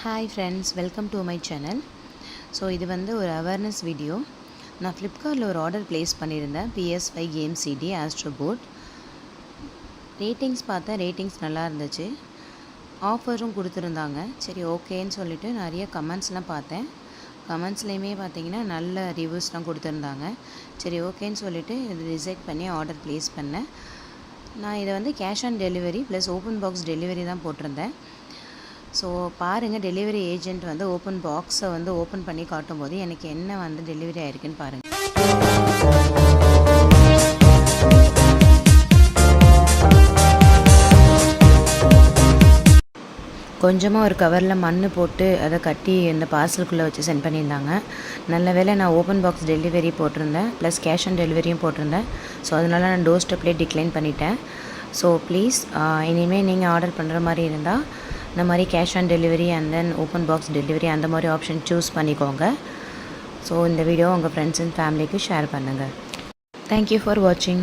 Hi friends, welcome to my channel. So இது வந்து ஒரு அவேர்னஸ் வீடியோ. நான் ஃப்ளிப்கார்ட்டில் ஒரு ஆர்டர் ப்ளேஸ் பண்ணியிருந்தேன். PS5 game CD astro bot. Ratings பார்த்தேன், ரேட்டிங்ஸ் நல்லா இருந்துச்சு. ஆஃபரும் கொடுத்துருந்தாங்க. சரி ஓகேன்னு சொல்லிவிட்டு நிறைய கமெண்ட்ஸ்லாம் பார்த்தேன். கமெண்ட்ஸ்லேயுமே பார்த்தீங்கன்னா நல்ல ரிவ்யூஸ்லாம் கொடுத்துருந்தாங்க. சரி ஓகேன்னு சொல்லிவிட்டு இது டிசைட் பண்ணி ஆர்டர் ப்ளேஸ் பண்ணேன். நான் இதை வந்து cash on delivery plus open box delivery தான் போட்டிருந்தேன். ஸோ பாருங்கள், டெலிவரி ஏஜென்ட் வந்து ஓப்பன் பாக்ஸை வந்து ஓப்பன் பண்ணி காட்டும்போது எனக்கு என்ன வந்து டெலிவரி ஆகிருக்குன்னு பாருங்கள். கொஞ்சமாக ஒரு கவரில் மண் போட்டு அதை கட்டி இந்த பார்சலுக்குள்ளே வச்சு சென்ட் பண்ணியிருந்தாங்க. நல்ல வேளை நான் ஓப்பன் பாக்ஸ் டெலிவரி போட்டிருந்தேன் ப்ளஸ் கேஷ் ஆன் டெலிவரியும் போட்டிருந்தேன். ஸோ அதனால் நான் டோர் ஸ்டெப்லேயே டிக்ளைன் பண்ணிட்டேன். ஸோ ப்ளீஸ் இனிமேல் நீங்கள் ஆர்டர் பண்ணுற மாதிரி இருந்தால் இந்த மாதிரி cash on delivery and then open box delivery அந்த மாதிரி ஆப்ஷன் சூஸ் பண்ணிக்கோங்க. ஸோ இந்த வீடியோ உங்கள் ஃப்ரெண்ட்ஸ் அண்ட் ஃபேமிலிக்கு ஷேர் பண்ணுங்கள். தேங்க்யூ ஃபார் வாட்சிங்.